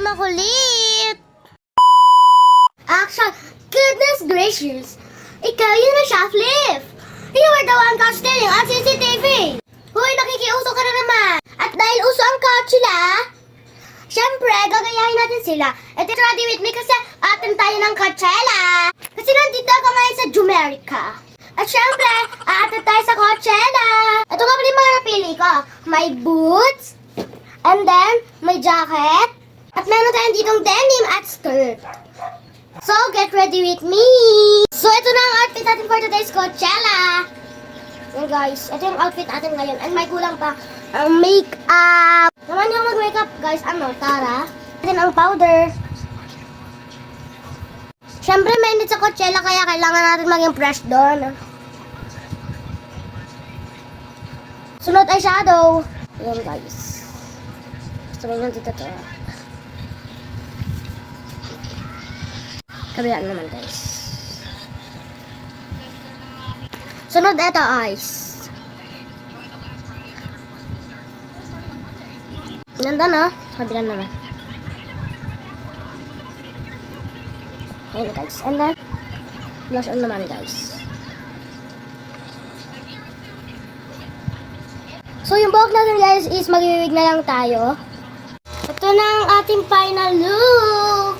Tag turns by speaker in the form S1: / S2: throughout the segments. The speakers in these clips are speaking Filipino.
S1: makulit. Action! Goodness gracious! Ikaw yun na shoplift! You were the one caught stealing on CCTV! Hoy, nakikiuso ka na naman! At dahil uso ang Godzilla, syempre, gagayahin natin sila. At it's ready with me kasi atin tayo ng Coachella. Kasi nandito ako ngayon sa Jumerica. At syempre, atin tayo sa Coachella. Ito nga pala yung mga napili ko. May boots, and then, may jacket, at meron tayong ditong denim at skirt. So, get ready with me! So, ito na ang outfit natin for today's Coachella. Yan guys, ito yung outfit natin ngayon. And may kulang pa ang make-up. Naman yung mag-makeup guys, Tara. Natin ang powder. Siyempre, mainit sa Coachella kaya kailangan natin maging fresh doon. Sunod ay shadow. Yan guys. Gusto mo dito to. Kabilaan naman guys. Sunod ito eyes. Ganda na. Kabilaan naman. Ayan guys. And then, blush on naman guys. So yung buhok natin guys is mag-iwig na lang tayo. Ito na ang ating final look.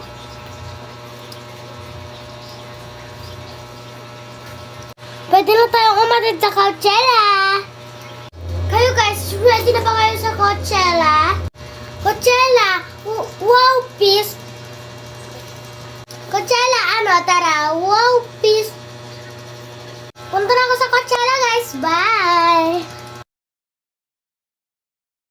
S1: Pwede na tayong umatid sa Coachella. Kayo guys, ready na ba kayo sa Coachella? Coachella, wow peace. Coachella, tara, wow peace. Punta na ako sa Coachella guys, bye.